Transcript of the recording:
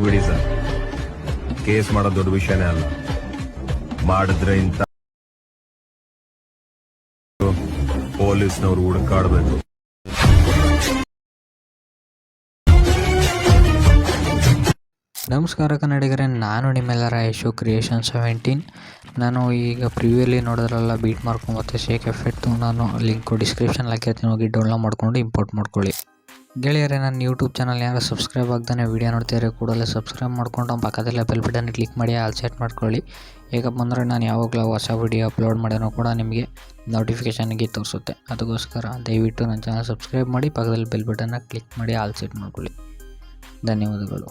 ಬಿಡಿ sir, case ಮಾಡೋದು ದೊಡ್ಡ ವಿಷಯನೇ ಅಲ್ಲ. ಮಾಡಿದ್ರೆ ಇಂತ ಪೊಲೀಸ್ನವ್ರು ಹುಡುಕಾಡ್ಬೇಕು. ನಮಸ್ಕಾರ ಕನ್ನಡಿಗರೇ, ನಾನು ನಿಮ್ಮೆಲ್ಲರ ಯಶು ಕ್ರಿಯೇಷನ್ 17. ನಾನು ಈಗ ಪ್ರಿವ್ಯೂಲಿ ನೋಡೋದ್ರಲ್ಲ ಬೀಟ್ ಮಾರ್ಕು ಮತ್ತು ಶೇಕ್ ಎಫೆಕ್ಟು ನಾನು ಲಿಂಕು ಡಿಸ್ಕ್ರಿಪ್ಷನ್ ಹಾಕಿರ್ತೀನಿ, ಹೋಗಿ ಡೌನ್ಲೋಡ್ ಮಾಡ್ಕೊಂಡು ಇಂಪೋರ್ಟ್ ಮಾಡ್ಕೊಳ್ಳಿ. ಗೆಳೆಯರೇ, ನನ್ನ ಯೂಟ್ಯೂಬ್ ಚಾನಲ್ ಯಾರು ಸಬ್ಸ್ಕ್ರೈಬ್ ಆಗ್ತಾನೆ ವೀಡಿಯೋ ನೋಡ್ತಿದ್ರೆ ಕೂಡಲೇ ಸಬ್ಸ್ಕ್ರೈಬ್ ಮಾಡ್ಕೊಂಡು ಪಕ್ಕದಲ್ಲೇ ಬೆಲ್ ಬಟನ್ ಕ್ಲಿಕ್ ಮಾಡಿ ಆಲ್ ಸೆಟ್ ಮಾಡ್ಕೊಳ್ಳಿ. ಹೇಗಪ್ಪ ಅಂದರೆ ನಾನು ಯಾವಾಗಲೂ ಹೊಸ ವೀಡಿಯೋ ಅಪ್ಲೋಡ್ ಮಾಡೋನು ಕೂಡ ನಿಮಗೆ ನೋಟಿಫಿಕೇಷನ್ಗೆ ತೋರಿಸುತ್ತೆ. ಅದಕ್ಕೋಸ್ಕರ ದಯವಿಟ್ಟು ನನ್ನ ಚಾನಲ್ ಸಬ್ಸ್ಕ್ರೈಬ್ ಮಾಡಿ, ಪಕ್ಕದಲ್ಲಿ ಬೆಲ್ ಬಟನ್ನ ಕ್ಲಿಕ್ ಮಾಡಿ ಆಲ್ ಸೆಟ್ ಮಾಡ್ಕೊಳ್ಳಿ. ಧನ್ಯವಾದಗಳು.